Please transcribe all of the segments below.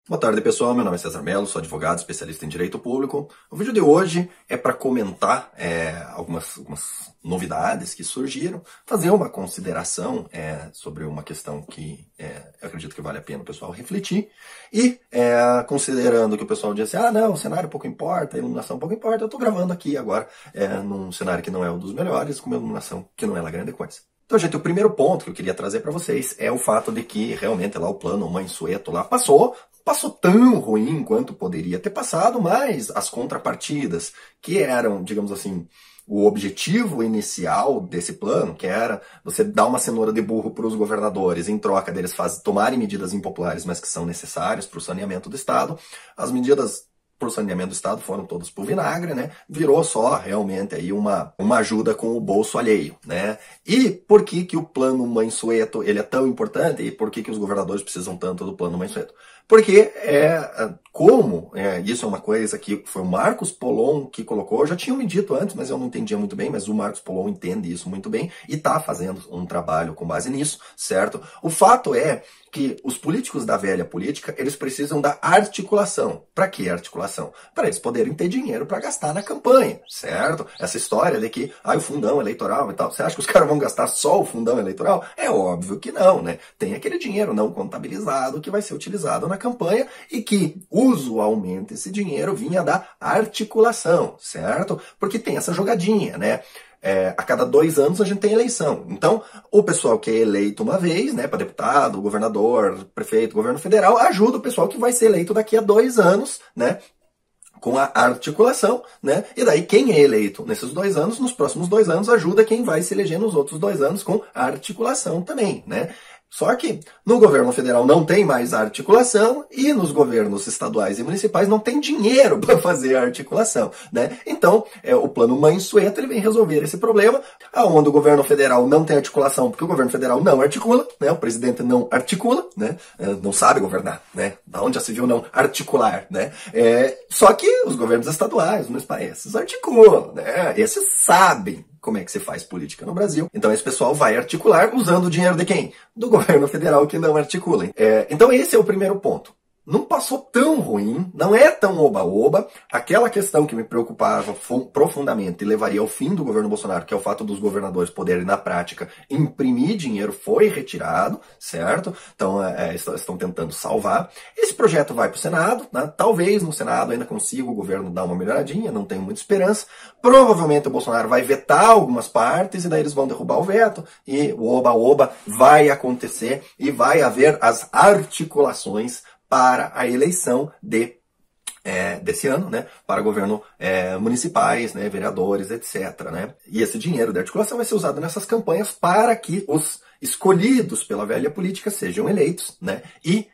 Boa tarde, pessoal. Meu nome é César Mello, sou advogado, especialista em direito público. O vídeo de hoje é para comentar algumas novidades que surgiram, fazer uma consideração sobre uma questão que eu acredito que vale a pena o pessoal refletir. E considerando que o pessoal disse, não, o cenário pouco importa, a iluminação pouco importa, eu estou gravando aqui agora num cenário que não é um dos melhores, com uma iluminação que não é lá grande coisa. Então, gente, o primeiro ponto que eu queria trazer para vocês é o fato de que realmente lá o plano Mansueto lá passou tão ruim quanto poderia ter passado, mas as contrapartidas que eram, digamos assim, o objetivo inicial desse plano, que era você dar uma cenoura de burro para os governadores em troca deles tomarem medidas impopulares, mas que são necessárias para o saneamento do Estado, as medidas para o saneamento do Estado foram todas pro vinagre, né? Virou só realmente aí uma ajuda com o bolso alheio, né? E por que o plano Mansueto ele é tão importante e por que os governadores precisam tanto do plano Mansueto? Porque isso é uma coisa que foi o Marcos Polon que colocou, já tinham me dito antes, mas eu não entendia muito bem, mas o Marcos Polon entende isso muito bem e está fazendo um trabalho com base nisso, certo? O fato é que os políticos da velha política, eles precisam da articulação. Para que articulação? Para eles poderem ter dinheiro para gastar na campanha, certo? Essa história de que, o fundão eleitoral e tal, você acha que os caras vão gastar só o fundão eleitoral? É óbvio que não, né? Tem aquele dinheiro não contabilizado que vai ser utilizado na campanha e que, usualmente, esse dinheiro vinha da articulação, certo? Porque tem essa jogadinha, né? A cada 2 anos a gente tem eleição. Então, o pessoal que é eleito uma vez, né, para deputado, governador, prefeito, governo federal, ajuda o pessoal que vai ser eleito daqui a 2 anos, né, com a articulação, né, e daí quem é eleito nesses 2 anos, nos próximos 2 anos, ajuda quem vai se eleger nos outros 2 anos com a articulação também, né. Só que no governo federal não tem mais articulação e nos governos estaduais e municipais não tem dinheiro para fazer a articulação, né? Então, o plano Mansueto ele vem resolver esse problema, aonde o governo federal não tem articulação, porque o governo federal não articula, né? O presidente não articula, né? Não sabe governar, né? Da onde já se viu não articular, né? Só que os governos estaduais, municipais, esses articulam, né? Esses sabem como é que se faz política no Brasil. Então esse pessoal vai articular usando o dinheiro de quem? Do governo federal que não articula. Então esse é o primeiro ponto. Não passou tão ruim, não é tão oba-oba. Aquela questão que me preocupava profundamente e levaria ao fim do governo Bolsonaro, que é o fato dos governadores poderem, na prática, imprimir dinheiro, foi retirado, certo? Então, estão tentando salvar. Esse projeto vai para o Senado, né? Talvez no Senado ainda consiga o governo dar uma melhoradinha, não tenho muita esperança. Provavelmente o Bolsonaro vai vetar algumas partes e daí eles vão derrubar o veto e o oba-oba vai acontecer e vai haver as articulações para a eleição desse ano, né, para governo municipais, né, vereadores, etc. Né? E esse dinheiro da articulação vai ser usado nessas campanhas para que os escolhidos pela velha política sejam eleitos, né, e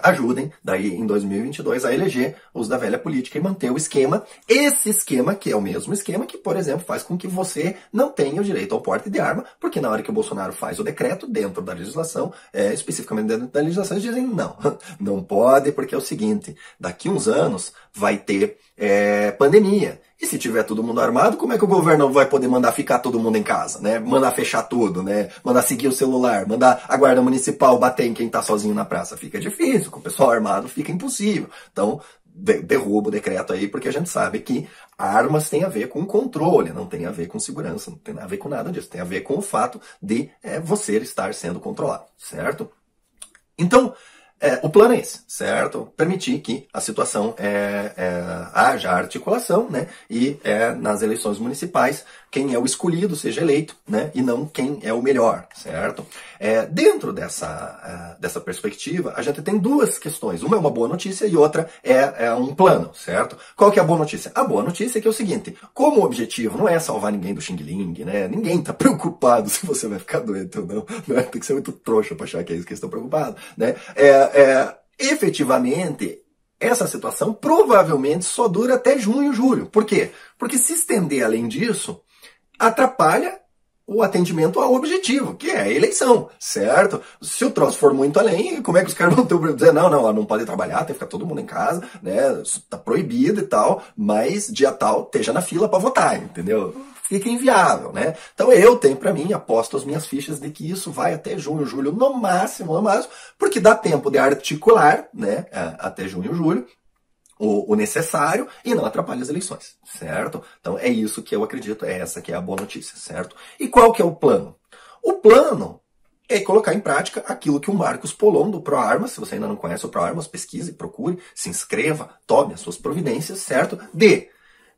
ajudem daí em 2022 a eleger os da velha política e manter o esquema, esse esquema que é o mesmo esquema que, por exemplo, faz com que você não tenha o direito ao porte de arma, porque na hora que o Bolsonaro faz o decreto dentro da legislação, especificamente dentro da legislação, eles dizem não pode, porque é o seguinte, daqui uns anos vai ter pandemia. E se tiver todo mundo armado, como é que o governo vai poder mandar ficar todo mundo em casa, né? Mandar fechar tudo, né? Mandar seguir o celular, mandar a guarda municipal bater em quem tá sozinho na praça. Fica difícil, com o pessoal armado fica impossível. Então, derruba o decreto aí, porque a gente sabe que armas tem a ver com controle, não tem a ver com segurança, não tem a ver com nada disso. Tem a ver com o fato de você estar sendo controlado, certo? Então, o plano é esse, certo? Permitir que a situação haja articulação, né? E nas eleições municipais, quem é o escolhido seja eleito, né? E não quem é o melhor, certo? Dentro dessa perspectiva, a gente tem 2 questões. Uma é uma boa notícia e outra é um plano, certo? Qual que é a boa notícia? A boa notícia é que é o seguinte, como o objetivo não é salvar ninguém do xing-ling, né? Ninguém tá preocupado se você vai ficar doente ou não, né? Tem que ser muito trouxa pra achar que é isso que eles estão preocupados, né? Efetivamente, essa situação provavelmente só dura até junho, julho. Por quê? Porque se estender além disso, atrapalha o atendimento ao objetivo, que é a eleição, certo? Se o troço for muito além, como é que os caras vão ter o dizer, não pode trabalhar, tem que ficar todo mundo em casa, né? Tá proibido e tal, mas dia tal esteja na fila para votar, entendeu? fica inviável, né? Então eu tenho para mim, aposto as minhas fichas de que isso vai até junho, julho, no máximo, porque dá tempo de articular, né, até junho, julho, o necessário e não atrapalha as eleições, certo? Então é isso que eu acredito, é essa que é a boa notícia, certo? E qual que é o plano? O plano é colocar em prática aquilo que o Marcos Polon, do ProArmas, se você ainda não conhece o ProArmas, pesquise, procure, se inscreva, tome as suas providências, certo? De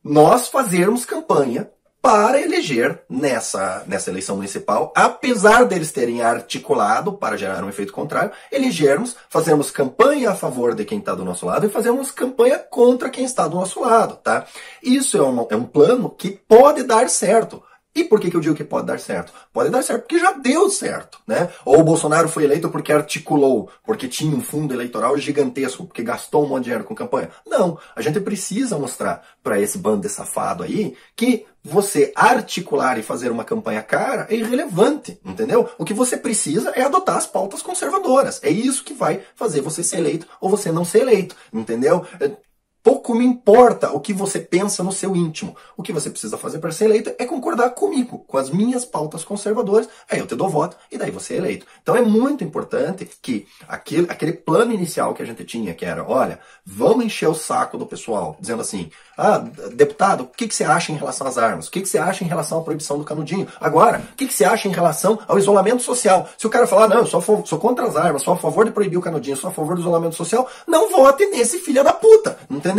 nós fazermos campanha para eleger nessa eleição municipal, apesar deles terem articulado para gerar um efeito contrário, elegermos, fazermos campanha a favor de quem está do nosso lado e fazermos campanha contra quem está do nosso lado, tá? Isso é um plano que pode dar certo. E por que eu digo que pode dar certo? Pode dar certo porque já deu certo, né? Ou o Bolsonaro foi eleito porque articulou, porque tinha um fundo eleitoral gigantesco, porque gastou um monte de dinheiro com campanha. Não, a gente precisa mostrar para esse bando de safado aí que você articular e fazer uma campanha cara é irrelevante, entendeu? O que você precisa é adotar as pautas conservadoras. É isso que vai fazer você ser eleito ou você não ser eleito, entendeu? Pouco me importa o que você pensa no seu íntimo. O que você precisa fazer para ser eleito é concordar comigo, com as minhas pautas conservadoras, aí eu te dou voto e daí você é eleito. Então é muito importante que aquele plano inicial que a gente tinha, que era, olha, vamos encher o saco do pessoal, dizendo assim, deputado, o que você acha em relação às armas? O que você acha em relação à proibição do canudinho? Agora, o que você acha em relação ao isolamento social? Se o cara falar, não, eu sou contra as armas, sou a favor de proibir o canudinho, sou a favor do isolamento social, não vote nesse filho da puta, entendeu?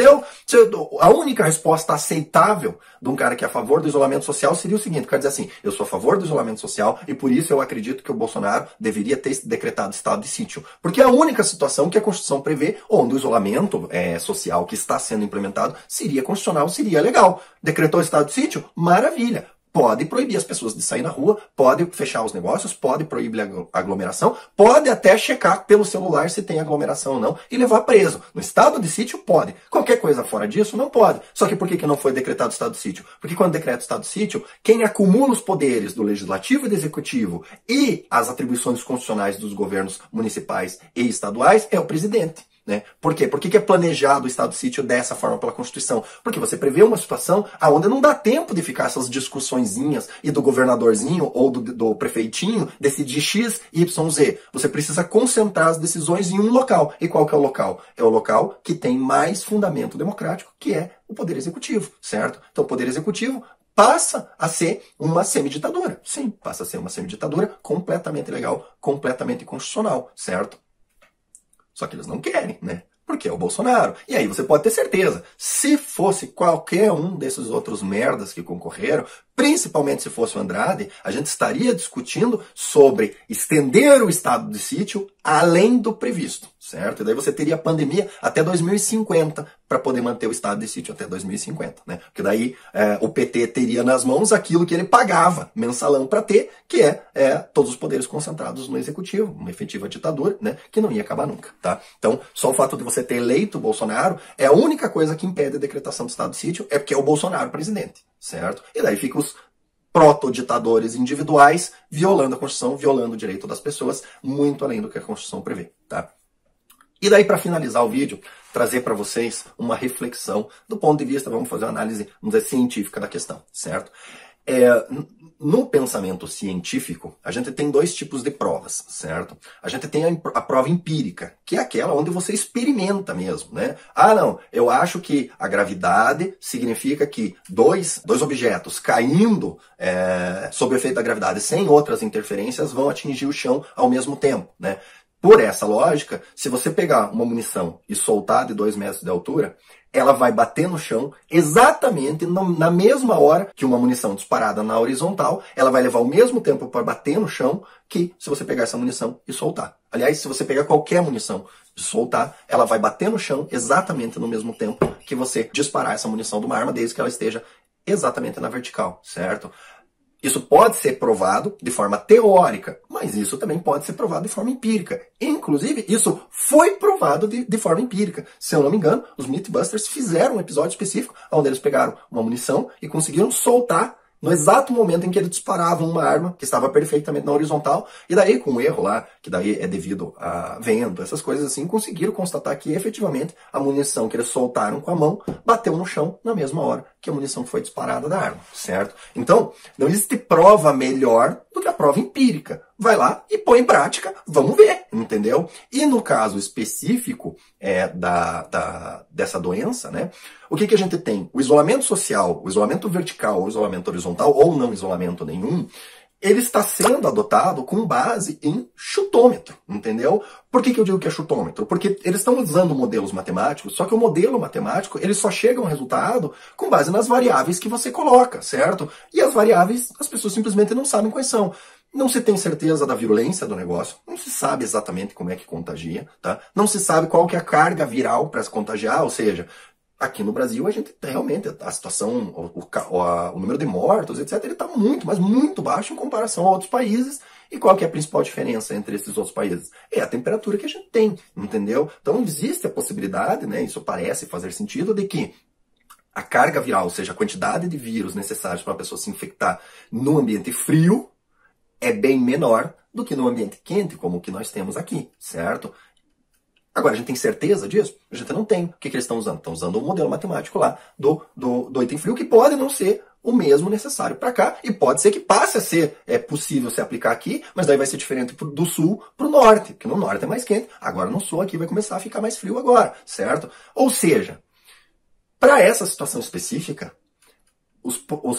A única resposta aceitável de um cara que é a favor do isolamento social seria o seguinte, o cara dizer assim, eu sou a favor do isolamento social e por isso eu acredito que o Bolsonaro deveria ter decretado estado de sítio. Porque é a única situação que a Constituição prevê onde o isolamento social que está sendo implementado seria constitucional, seria legal. Decretou estado de sítio? Maravilha. Pode proibir as pessoas de sair na rua, pode fechar os negócios, pode proibir a aglomeração, pode até checar pelo celular se tem aglomeração ou não e levar preso. No estado de sítio, pode. Qualquer coisa fora disso, não pode. Só que por que não foi decretado estado de sítio? Porque quando decreta estado de sítio, quem acumula os poderes do legislativo e do executivo e as atribuições constitucionais dos governos municipais e estaduais é o presidente. Né? Por quê? Por que é planejado o estado de sítio dessa forma pela Constituição? Porque você prevê uma situação onde não dá tempo de ficar essas discussõezinhas e do governadorzinho ou do prefeitinho decidir X, Y, Z. Você precisa concentrar as decisões em um local. E qual que é o local? É o local que tem mais fundamento democrático, que é o Poder Executivo, certo? Então o Poder Executivo passa a ser uma semiditadura. Sim, passa a ser uma semiditadura completamente legal, completamente constitucional, certo? Só que eles não querem, né? Porque é o Bolsonaro. E aí você pode ter certeza, se fosse qualquer um desses outros merdas que concorreram, principalmente se fosse o Andrade, a gente estaria discutindo sobre estender o estado de sítio além do previsto, certo? E daí você teria pandemia até 2050 para poder manter o estado de sítio até 2050, né? Porque daí o PT teria nas mãos aquilo que ele pagava mensalão para ter, que é todos os poderes concentrados no executivo, uma efetiva ditadura, né? Que não ia acabar nunca, tá? Então, só o fato de você ter eleito o Bolsonaro é a única coisa que impede a decretação do estado de sítio, é porque é o Bolsonaro presidente, certo? E daí fica os protoditadores individuais violando a Constituição, violando o direito das pessoas, muito além do que a Constituição prevê, tá? E daí, para finalizar o vídeo, trazer para vocês uma reflexão do ponto de vista, vamos fazer uma análise, vamos dizer, científica da questão, certo? No pensamento científico, a gente tem dois tipos de provas, certo? A gente tem a prova empírica, que é aquela onde você experimenta mesmo, né? Não, eu acho que a gravidade significa que dois objetos caindo sob o efeito da gravidade sem outras interferências vão atingir o chão ao mesmo tempo, né? Por essa lógica, se você pegar uma munição e soltar de 2 metros de altura, ela vai bater no chão exatamente na mesma hora que uma munição disparada na horizontal, ela vai levar o mesmo tempo para bater no chão que se você pegar essa munição e soltar. Aliás, se você pegar qualquer munição e soltar, ela vai bater no chão exatamente no mesmo tempo que você disparar essa munição de uma arma, desde que ela esteja exatamente na vertical, certo? Isso pode ser provado de forma teórica, mas isso também pode ser provado de forma empírica. Inclusive, isso foi provado de forma empírica. Se eu não me engano, os Mythbusters fizeram um episódio específico onde eles pegaram uma munição e conseguiram soltar no exato momento em que eles disparavam uma arma que estava perfeitamente na horizontal, e daí, com um erro lá, que daí é devido a vento, essas coisas assim, conseguiram constatar que efetivamente a munição que eles soltaram com a mão bateu no chão na mesma hora que a munição que foi disparada da arma, certo? Então, não existe prova melhor do que a prova empírica. Vai lá e põe em prática, vamos ver, entendeu? E no caso específico dessa doença, né? O que a gente tem? O isolamento social, o isolamento vertical, o isolamento horizontal, ou não isolamento nenhum, ele está sendo adotado com base em chutômetro, entendeu? Por que eu digo que é chutômetro? Porque eles estão usando modelos matemáticos, só que o modelo matemático, ele só chega a um resultado com base nas variáveis que você coloca, certo? E as variáveis, as pessoas simplesmente não sabem quais são. Não se tem certeza da virulência do negócio, não se sabe exatamente como é que contagia, tá? Não se sabe qual que é a carga viral para se contagiar, ou seja, aqui no Brasil, a gente realmente, a situação, o número de mortos, etc., ele está muito, mas muito baixo em comparação a outros países. E qual que é a principal diferença entre esses outros países? É a temperatura que a gente tem, entendeu? Então existe a possibilidade, né, isso parece fazer sentido, de que a carga viral, ou seja, a quantidade de vírus necessários para uma pessoa se infectar no ambiente frio, é bem menor do que no ambiente quente, como o que nós temos aqui, certo? Agora, a gente tem certeza disso? A gente não tem. O que eles estão usando? Estão usando o modelo matemático lá do item frio, que pode não ser o mesmo necessário para cá, e pode ser que passe a ser possível se aplicar aqui, mas daí vai ser diferente do sul para o norte, porque no norte é mais quente, agora no sul aqui vai começar a ficar mais frio agora, certo? Ou seja, para essa situação específica,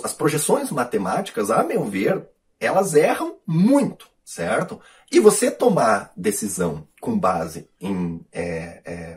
as projeções matemáticas, a meu ver, elas erram muito, certo? E você tomar decisão com base em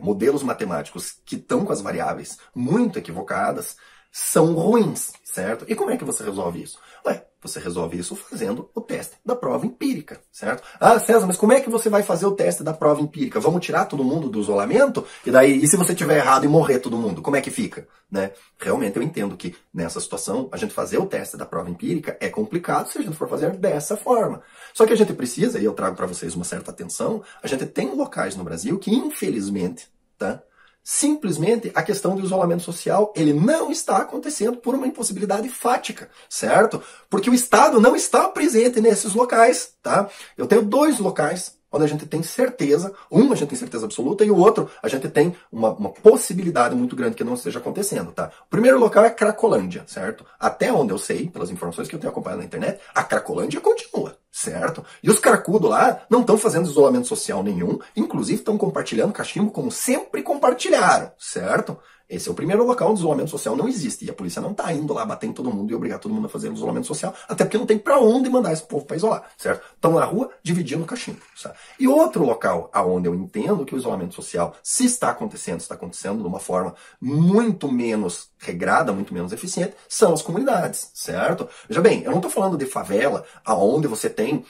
modelos matemáticos que estão com as variáveis muito equivocadas são ruins, certo? E como é que você resolve isso? Ué, você resolve isso fazendo o teste da prova empírica, certo? Ah, César, mas como é que você vai fazer o teste da prova empírica? Vamos tirar todo mundo do isolamento? E se você tiver errado e morrer todo mundo, como é que fica? Né? Realmente eu entendo que nessa situação a gente fazer o teste da prova empírica é complicado se a gente for fazer dessa forma. Só que a gente precisa, e eu trago para vocês uma certa atenção, a gente tem locais no Brasil que infelizmente, tá? Simplesmente a questão do isolamento social, ele não está acontecendo por uma impossibilidade fática, certo? Porque o Estado não está presente nesses locais, tá? Eu tenho 2 locais onde a gente tem certeza, um a gente tem certeza absoluta e o outro a gente tem uma possibilidade muito grande que não esteja acontecendo, tá? O primeiro local é Cracolândia, certo? Até onde eu sei, pelas informações que eu tenho acompanhado na internet, a Cracolândia continua, certo? E os cracudos lá não estão fazendo isolamento social nenhum, inclusive estão compartilhando cachimbo como sempre compartilharam, certo? Esse é o primeiro local onde o isolamento social não existe. E a polícia não está indo lá bater em todo mundo e obrigar todo mundo a fazer isolamento social, até porque não tem para onde mandar esse povo para isolar, certo? Estão na rua dividindo cachimbo, certo? E outro local aonde eu entendo que o isolamento social, se está acontecendo de uma forma muito menos regrada, muito menos eficiente, são as comunidades, certo? Veja bem, eu não estou falando de favela, aonde você tem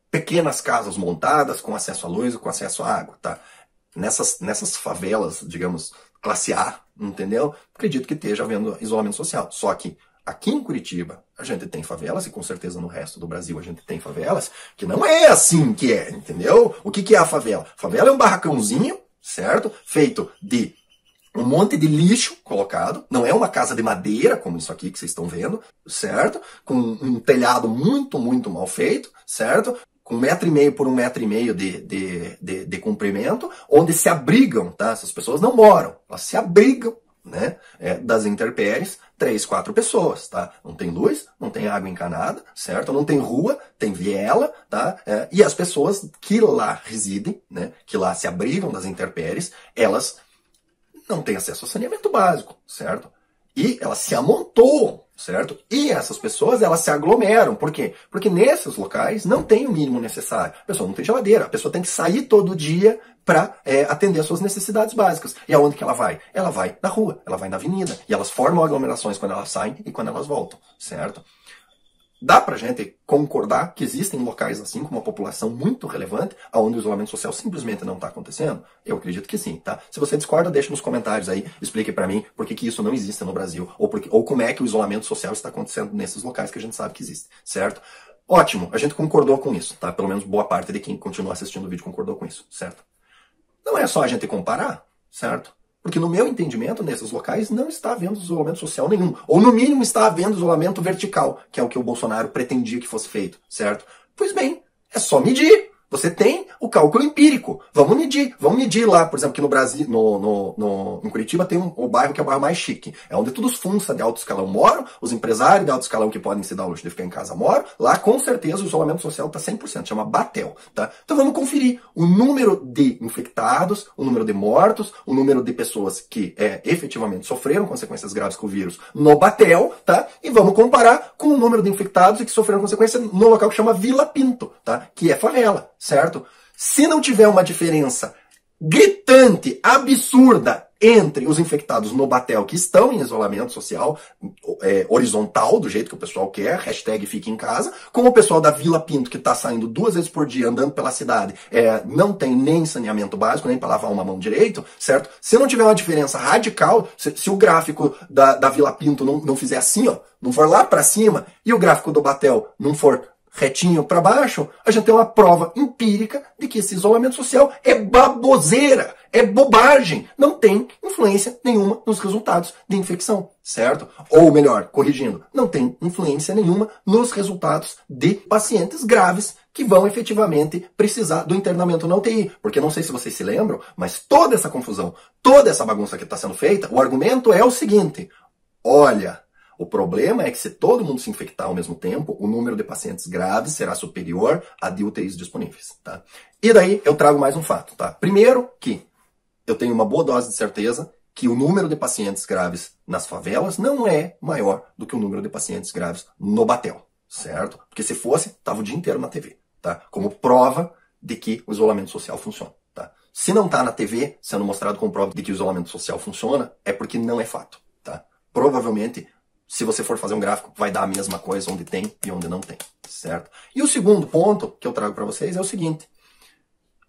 pequenas casas montadas com acesso à luz e com acesso à água, tá? Nessas favelas, digamos, classe A, entendeu? Acredito que esteja havendo isolamento social. Só que aqui em Curitiba a gente tem favelas, e com certeza no resto do Brasil a gente tem favelas, que não é assim que é, entendeu? O que é a favela? Favela é um barracãozinho, certo? Feito de um monte de lixo colocado, não é uma casa de madeira, como isso aqui que vocês estão vendo, certo? Com um telhado muito, muito mal feito, certo? Com 1,5 metro por 1,5 metro de comprimento, onde se abrigam, tá? Essas pessoas não moram, elas se abrigam, né? Das intempéries, 3, 4 pessoas, tá? Não tem luz, não tem água encanada, certo? Não tem rua, tem viela, tá? E as pessoas que lá residem, né? Que lá se abrigam das intempéries, elas não têm acesso ao saneamento básico, certo? E elas se amontoam, certo? E essas pessoas, elas se aglomeram. Por quê? Porque nesses locais não tem o mínimo necessário. A pessoa não tem geladeira, a pessoa tem que sair todo dia para atender as suas necessidades básicas. E aonde que ela vai? Ela vai na rua, ela vai na avenida. E elas formam aglomerações quando elas saem e quando elas voltam, certo? Dá pra gente concordar que existem locais assim, com uma população muito relevante, onde o isolamento social simplesmente não está acontecendo? Eu acredito que sim, tá? Se você discorda, deixe nos comentários aí, explique pra mim por que isso não existe no Brasil, ou como é que o isolamento social está acontecendo nesses locais que a gente sabe que existe, certo? Ótimo, a gente concordou com isso, tá? Pelo menos boa parte de quem continua assistindo o vídeo concordou com isso, certo? Não é só a gente comparar, certo? Porque no meu entendimento, nesses locais, não está havendo isolamento social nenhum. Ou no mínimo está havendo isolamento vertical, que é o que o Bolsonaro pretendia que fosse feito, certo? Pois bem, é só medir. Você tem o cálculo empírico. Vamos medir lá, por exemplo, que no Brasil, em Curitiba tem o bairro que é o bairro mais chique. É onde todos os funça de alto escalão moram, os empresários de alto escalão que podem se dar o luxo de ficar em casa moram. Lá, com certeza, o isolamento social está 100%, chama Batel. Tá? Então vamos conferir o número de infectados, o número de mortos, o número de pessoas que efetivamente sofreram consequências graves com o vírus no Batel, tá? E vamos comparar com o número de infectados e que sofreram consequências no local que chama Vila Pinto, tá? Que é favela. Certo? Se não tiver uma diferença gritante, absurda entre os infectados no Batel que estão em isolamento social, horizontal, do jeito que o pessoal quer, hashtag fique em casa, com o pessoal da Vila Pinto que está saindo 2 vezes por dia andando pela cidade, não tem nem saneamento básico, nem para lavar uma mão direito, certo? Se não tiver uma diferença radical, se o gráfico da Vila Pinto não fizer assim, ó, não for lá para cima, e o gráfico do Batel não for retinho para baixo, a gente tem uma prova empírica de que esse isolamento social é baboseira, é bobagem, não tem influência nenhuma nos resultados de infecção, certo? Ou melhor, corrigindo, não tem influência nenhuma nos resultados de pacientes graves que vão efetivamente precisar do internamento na UTI. Porque não sei se vocês se lembram, mas toda essa confusão, toda essa bagunça que está sendo feita, o argumento é o seguinte: olha, o problema é que se todo mundo se infectar ao mesmo tempo, o número de pacientes graves será superior a de UTIs disponíveis. Tá? E daí eu trago mais um fato. Tá? Primeiro que eu tenho uma boa dose de certeza que o número de pacientes graves nas favelas não é maior do que o número de pacientes graves no Batel. Certo? Porque se fosse, estava o dia inteiro na TV. Tá? Como prova de que o isolamento social funciona. Tá? Se não está na TV sendo mostrado como prova de que o isolamento social funciona, é porque não é fato. Tá? Provavelmente, se você for fazer um gráfico, vai dar a mesma coisa onde tem e onde não tem, certo? E o segundo ponto que eu trago para vocês é o seguinte: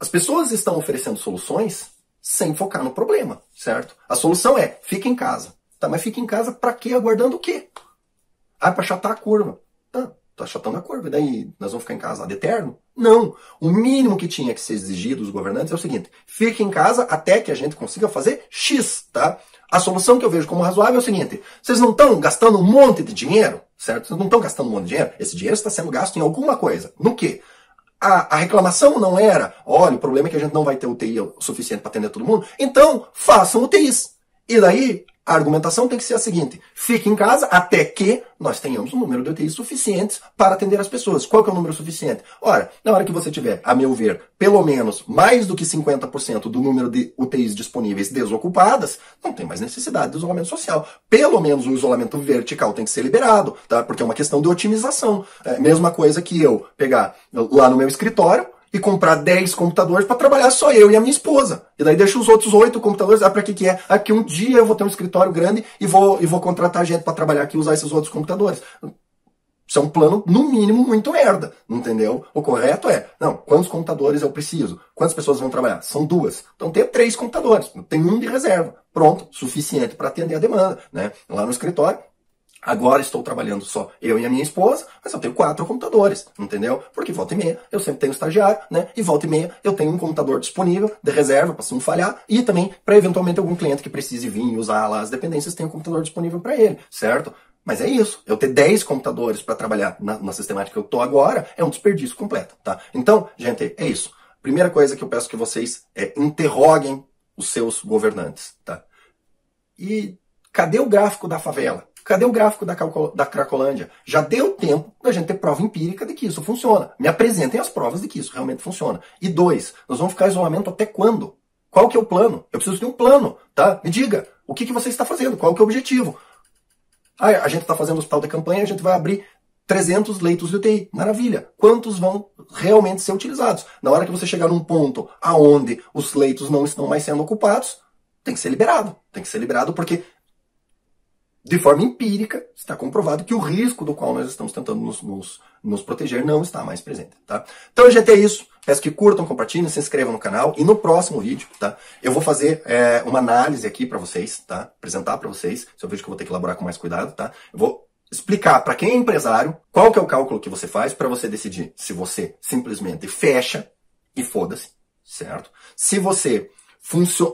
as pessoas estão oferecendo soluções sem focar no problema, certo? A solução é, fica em casa. Tá, mas fica em casa para quê? Aguardando o quê? Ah, para achatar a curva. Tá achatando a curva, e daí nós vamos ficar em casa ad eterno? Não. O mínimo que tinha que ser exigido dos governantes é o seguinte: fique em casa até que a gente consiga fazer X, tá? A solução que eu vejo como razoável é o seguinte: vocês não estão gastando um monte de dinheiro, certo? Vocês não estão gastando um monte de dinheiro. Esse dinheiro está sendo gasto em alguma coisa. No quê? A reclamação não era, olha, o problema é que a gente não vai ter UTI o suficiente para atender todo mundo. Então, façam UTIs. E daí, a argumentação tem que ser a seguinte: fique em casa até que nós tenhamos um número de UTIs suficientes para atender as pessoas. Qual que é o número suficiente? Ora, na hora que você tiver, a meu ver, pelo menos mais do que 50% do número de UTIs disponíveis desocupadas, não tem mais necessidade de isolamento social. Pelo menos o isolamento vertical tem que ser liberado, tá? Porque é uma questão de otimização. É a mesma coisa que eu pegar lá no meu escritório e comprar 10 computadores para trabalhar só eu e a minha esposa. E daí deixo os outros 8 computadores. Ah, para que é? Ah, que um dia eu vou ter um escritório grande e vou contratar gente para trabalhar aqui e usar esses outros computadores. Isso é um plano, no mínimo, muito merda. Entendeu? O correto é, não, quantos computadores eu preciso? Quantas pessoas vão trabalhar? São 2. Então tem 3 computadores. Tem um de reserva. Pronto, suficiente para atender a demanda. Né? Lá no escritório, agora estou trabalhando só eu e a minha esposa, mas eu tenho 4 computadores, entendeu? Porque volta e meia eu sempre tenho estagiário, né? E volta e meia eu tenho um computador disponível de reserva para se não falhar e também para eventualmente algum cliente que precise vir e usar lá as dependências tem um computador disponível para ele, certo? Mas é isso, eu ter 10 computadores para trabalhar na sistemática que eu estou agora é um desperdício completo, tá? Então, gente, é isso. Primeira coisa que eu peço que vocês interroguem os seus governantes, tá? E cadê o gráfico da favela? Cadê o gráfico da Cracolândia? Já deu tempo da gente ter prova empírica de que isso funciona. Me apresentem as provas de que isso realmente funciona. E 2, nós vamos ficar em isolamento até quando? Qual que é o plano? Eu preciso de um plano, tá? Me diga, o que você está fazendo? Qual que é o objetivo? Ah, a gente está fazendo hospital de campanha, a gente vai abrir 300 leitos de UTI. Maravilha. Quantos vão realmente ser utilizados? Na hora que você chegar num ponto aonde os leitos não estão mais sendo ocupados, tem que ser liberado. Tem que ser liberado porque, de forma empírica, está comprovado que o risco do qual nós estamos tentando nos proteger não está mais presente, tá? Então, gente, é isso. Peço que curtam, compartilhem, se inscrevam no canal. E no próximo vídeo, tá? Eu vou fazer uma análise aqui para vocês, tá? Apresentar para vocês. Se eu vejo que eu vou ter que elaborar com mais cuidado, tá? Eu vou explicar para quem é empresário qual que é o cálculo que você faz para você decidir se você simplesmente fecha e foda-se, certo? Se você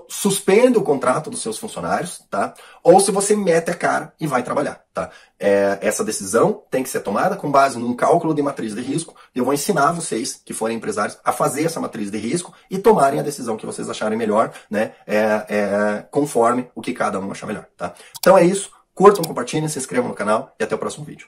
suspende o contrato dos seus funcionários, tá? Ou se você mete a cara e vai trabalhar, tá? Essa decisão tem que ser tomada com base num cálculo de matriz de risco. Eu vou ensinar vocês, que forem empresários, a fazer essa matriz de risco e tomarem a decisão que vocês acharem melhor, né? Conforme o que cada um achar melhor, tá? Então é isso. Curtam, compartilhem, se inscrevam no canal e até o próximo vídeo.